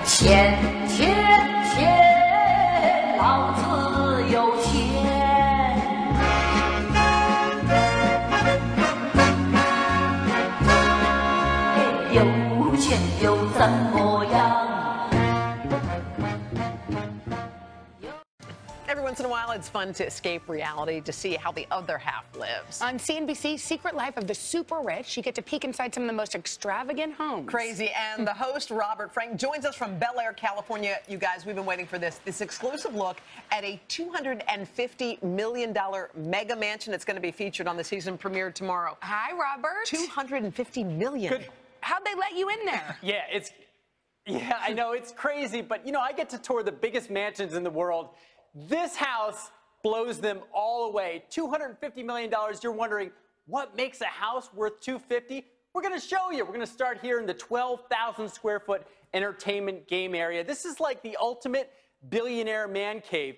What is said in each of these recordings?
钱钱钱，老子有钱。有钱又怎么样？ Every once in a while, it's fun to escape reality to see how the other half lives. On CNBC's Secret Life of the Super Rich, you get to peek inside some of the most extravagant homes. Crazy. And the host, Robert Frank, joins us from Bel Air, California. You guys, we've been waiting for this exclusive look at a $250 million mega mansion that's going to be featured on the season premiere tomorrow. Hi, Robert. $250 million. Good. How'd they let you in there? Yeah, I know, it's crazy, but, you know, I get to tour the biggest mansions in the world. This house blows them all away. $250 million. You're wondering, what makes a house worth $250? We're going to show you. We're going to start here in the 12,000 square foot entertainment game area. This is like the ultimate billionaire man cave.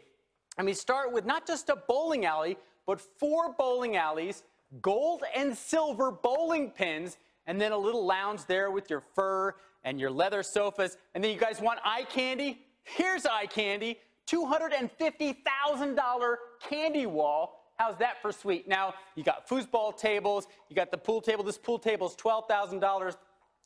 And we start with not just a bowling alley, but 4 bowling alleys, gold and silver bowling pins, and then a little lounge there with your fur and your leather sofas. And then you guys want eye candy? Here's eye candy. $250,000 candy wall. How's that for sweet? Now, you got foosball tables, you got the pool table. This pool table is $12,000.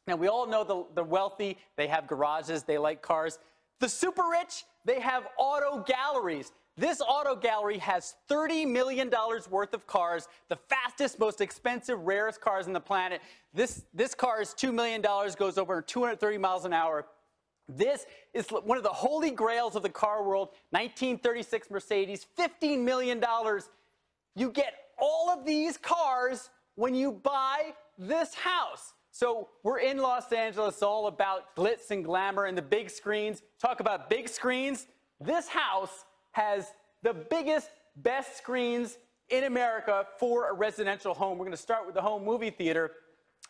Now, we all know the wealthy, they have garages, they like cars. The super rich, they have auto galleries. This auto gallery has $30 million worth of cars, the fastest, most expensive, rarest cars on the planet. This car is $2 million, goes over 230 miles an hour. This is one of the holy grails of the car world, 1936 Mercedes, $15 million. You get all of these cars when you buy this house. So we're in Los Angeles, all about glitz and glamour and the big screens. Talk about big screens. This house has the biggest, best screens in America for a residential home. We're going to start with the home movie theater.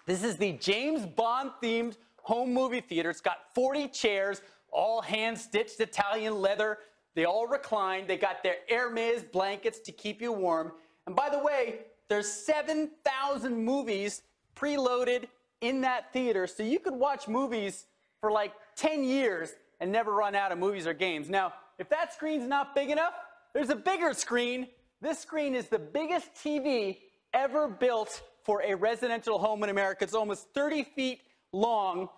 This is the James Bond themed home movie theater. It's got 40 chairs, all hand-stitched Italian leather. They all recline. They got their Hermes blankets to keep you warm. And by the way, there's 7,000 movies preloaded in that theater, so you could watch movies for like 10 years and never run out of movies or games. Now, if that screen's not big enough, there's a bigger screen. This screen is the biggest TV ever built for a residential home in America. It's almost 30 feet long.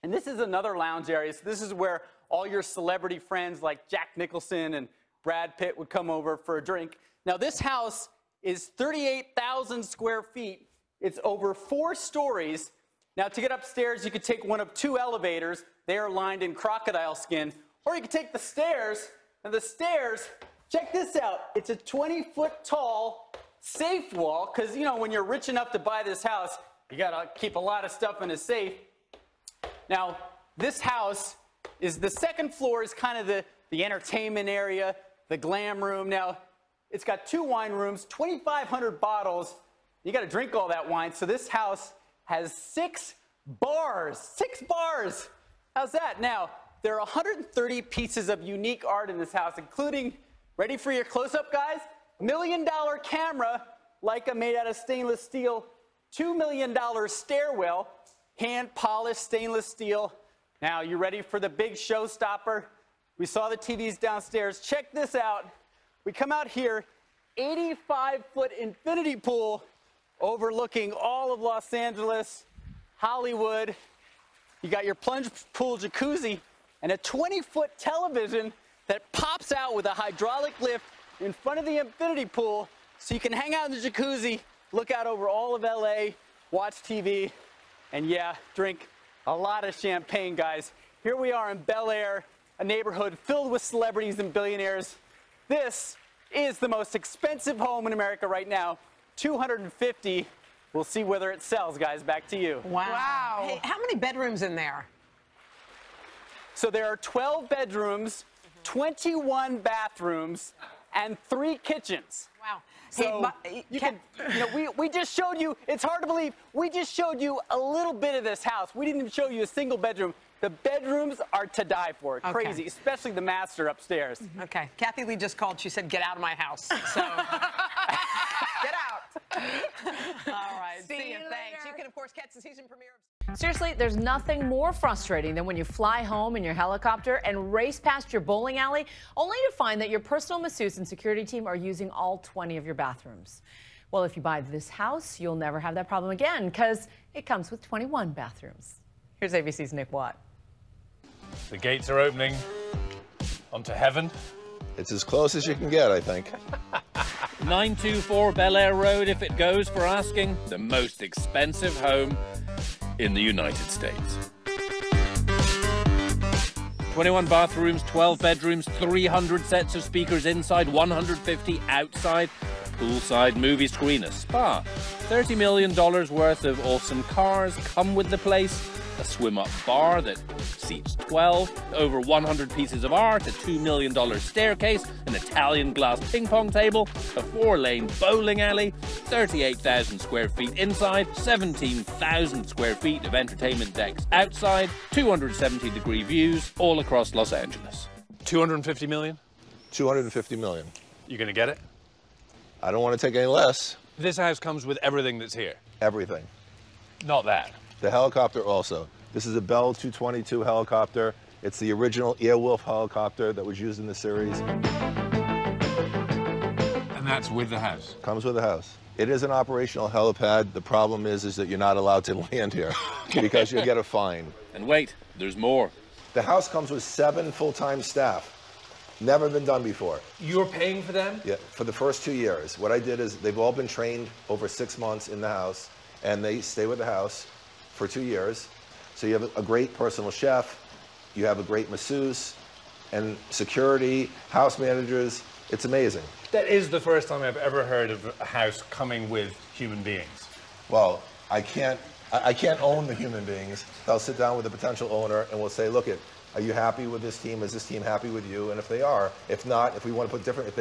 And this is another lounge area. So this is where all your celebrity friends like Jack Nicholson and Brad Pitt would come over for a drink. Now, this house is 38,000 square feet. It's over 4 stories. Now, to get upstairs, you could take one of 2 elevators. They are lined in crocodile skin. Or you could take the stairs. And the stairs, check this out. It's a 20-foot tall safe wall. Because, you know, when you're rich enough to buy this house, you got to keep a lot of stuff in a safe. Now, this house is the second floor is kind of the entertainment area, the glam room. Now, it's got 2 wine rooms, 2,500 bottles. You got to drink all that wine. So this house has 6 bars. 6 bars. How's that? Now, there are 130 pieces of unique art in this house, including, ready for your close-up, guys? $1 million camera, Leica made out of stainless steel, $2 million stairwell, hand-polished stainless steel. Now, you ready for the big showstopper? We saw the TVs downstairs. Check this out. We come out here, 85-foot infinity pool overlooking all of Los Angeles, Hollywood. You got your plunge pool jacuzzi and a 20-foot television that pops out with a hydraulic lift in front of the infinity pool so you can hang out in the jacuzzi, look out over all of LA, watch TV, and yeah, drink a lot of champagne, guys. Here we are in Bel Air, a neighborhood filled with celebrities and billionaires. This is the most expensive home in America right now, $250. We'll see whether it sells, guys. Back to you. Wow. Hey, how many bedrooms in there? So there are 12 bedrooms, 21 bathrooms, and 3 kitchens. Wow. So we just showed you, it's hard to believe, we just showed you a little bit of this house. We didn't even show you a single bedroom. The bedrooms are to die for. Okay. Crazy, especially the master upstairs. Okay. Kathy Lee just called. She said, get out of my house. So, get out. All right. See you. Thanks. You can, of course, catch the season premiere of Seriously, there's nothing more frustrating than when you fly home in your helicopter and race past your bowling alley, only to find that your personal masseuse and security team are using all 20 of your bathrooms. Well, if you buy this house, you'll never have that problem again, because it comes with 21 bathrooms. Here's ABC's Nick Watt. The gates are opening onto heaven. It's as close as you can get, I think. 924 Bel Air Road, if it goes for asking, the most expensive home in the United States. 21 bathrooms, 12 bedrooms, 300 sets of speakers inside, 150 outside, poolside movie screen, a spa. $30 million worth of awesome cars come with the place. A swim-up bar that seats 12, over 100 pieces of art, a $2 million staircase, an Italian glass ping pong table, a 4-lane bowling alley, 38,000 square feet inside, 17,000 square feet of entertainment decks outside, 270-degree views all across Los Angeles. 250 million? 250 million. You gonna get it? I don't want to take any less. This house comes with everything that's here. Everything. Not that. The helicopter also. This is a Bell 222 helicopter. It's the original Airwolf helicopter that was used in the series. And that's with the house? Comes with the house. It is an operational helipad. The problem is that you're not allowed to land here because you'll get a fine. And wait, there's more. The house comes with 7 full-time staff. Never been done before. You're paying for them? Yeah, for the first 2 years. What I did is they've all been trained over 6 months in the house, and they stay with the house for 2 years. So you have a great personal chef, you have a great masseuse, and security, house managers. It's amazing. That is the first time I've ever heard of a house coming with human beings. Well, I can't own the human beings. I'll sit down with the potential owner and we'll say, look, are you happy with this team? Is this team happy with you? And if they are, if not, if they want to put different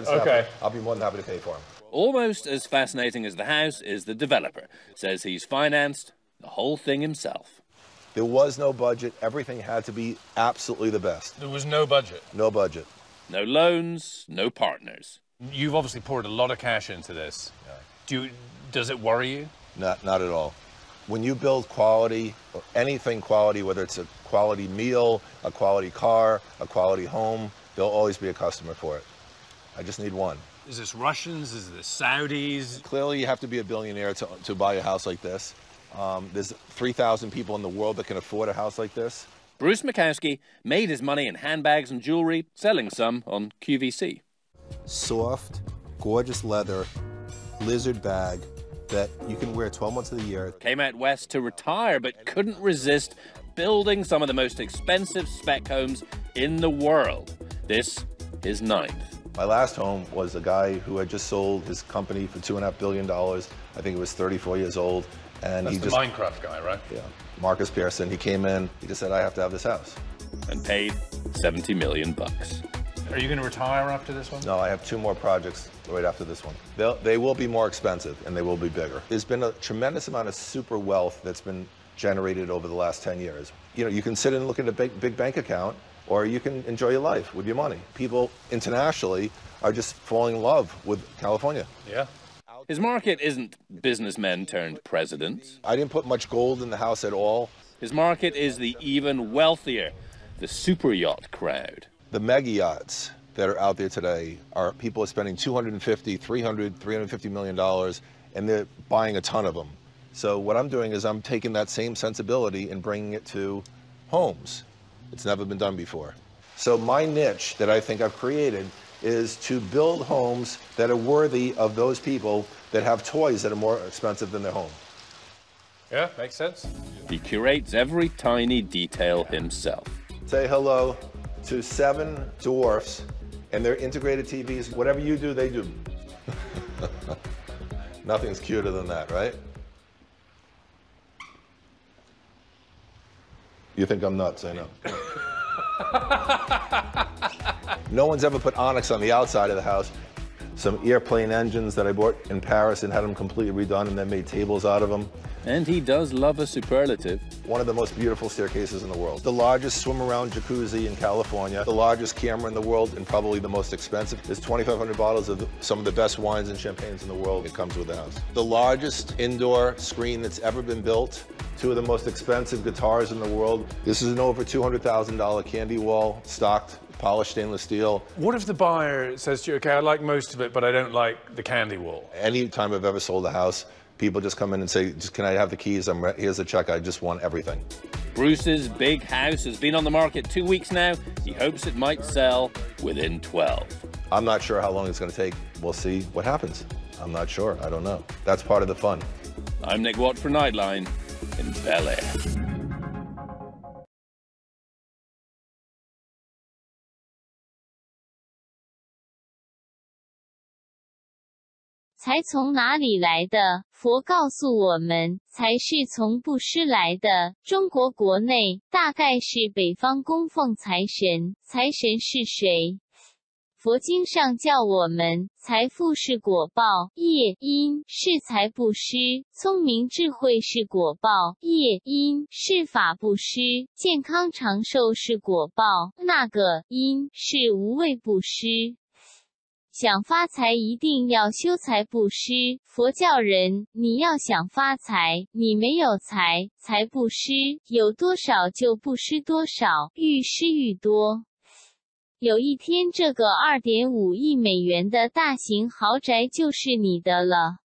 stuff in, I'll be more than happy to pay for them. Almost as fascinating as the house is the developer. Says he's financed the whole thing himself. There was no budget. Everything had to be absolutely the best. There was no budget? No budget. No loans, no partners. You've obviously poured a lot of cash into this. Does it worry you? Not at all. When you build quality, or anything quality, whether it's a quality meal, a quality car, a quality home, there'll always be a customer for it. I just need one. Is this Russians? Is this Saudis? Clearly, you have to be a billionaire to buy a house like this. There's 3,000 people in the world that can afford a house like this. Bruce Makowski made his money in handbags and jewelry, selling some on QVC. Soft, gorgeous leather, lizard bag that you can wear 12 months of the year. Came out west to retire, but couldn't resist building some of the most expensive spec homes in the world. This is 9th. My last home was a guy who had just sold his company for $2.5 billion. I think he was 34 years old. And That's he the just, Minecraft guy, right? Yeah. Marcus Pearson, he came in, he just said, I have to have this house. And paid $70 million. Are you going to retire after this one? No, I have 2 more projects right after this one. They will be more expensive and they will be bigger. There's been a tremendous amount of super wealth that's been generated over the last 10 years. You know, you can sit and look at a big bank account, or you can enjoy your life with your money. People internationally are just falling in love with California. Yeah. His market isn't businessmen turned presidents. I didn't put much gold in the house at all. His market is the even wealthier, the super yacht crowd. The mega yachts that are out there today are people are spending $250, $300, $350 million, and they're buying a ton of them. So what I'm doing is I'm taking that same sensibility and bringing it to homes. It's never been done before. So my niche that I think I've created is to build homes that are worthy of those people that have toys that are more expensive than their home. Yeah, makes sense. He curates every tiny detail himself. Say hello to 7 dwarfs and their integrated TVs. Whatever you do, they do. Nothing's cuter than that, right? You think I'm nuts, I know. No one's ever put onyx on the outside of the house. some airplane engines that I bought in Paris and had them completely redone and then made tables out of them. And he does love a superlative. One of the most beautiful staircases in the world. The largest swim-around jacuzzi in California. The largest camera in the world and probably the most expensive. There's 2,500 bottles of some of the best wines and champagnes in the world. It comes with the house. The largest indoor screen that's ever been built. Two of the most expensive guitars in the world. This is an over $200,000 candy wall, stocked, polished stainless steel. What if the buyer says to you, okay, I like most of it, but I don't like the candy wall? Anytime I've ever sold a house, people just come in and say, just, can I have the keys? Here's the check. I just want everything. Bruce's big house has been on the market 2 weeks now. He hopes it might sell within 12. I'm not sure how long it's going to take. We'll see what happens. I'm not sure. I don't know. That's part of the fun. I'm Nick Watt for Nightline in Bel Air. 财从哪里来的？佛告诉我们，财是从布施来的。中国国内大概是北方供奉财神，财神是谁？佛经上教我们，财富是果报，业因是财布施；聪明智慧是果报，业因是法布施；健康长寿是果报，那个因是无畏布施。想发财一定要修财布施，佛教人，你要想发财，你没有财，财布施，有多少就布施多少，愈施愈多。有一天这个2.5亿美元的大型豪宅就是你的了。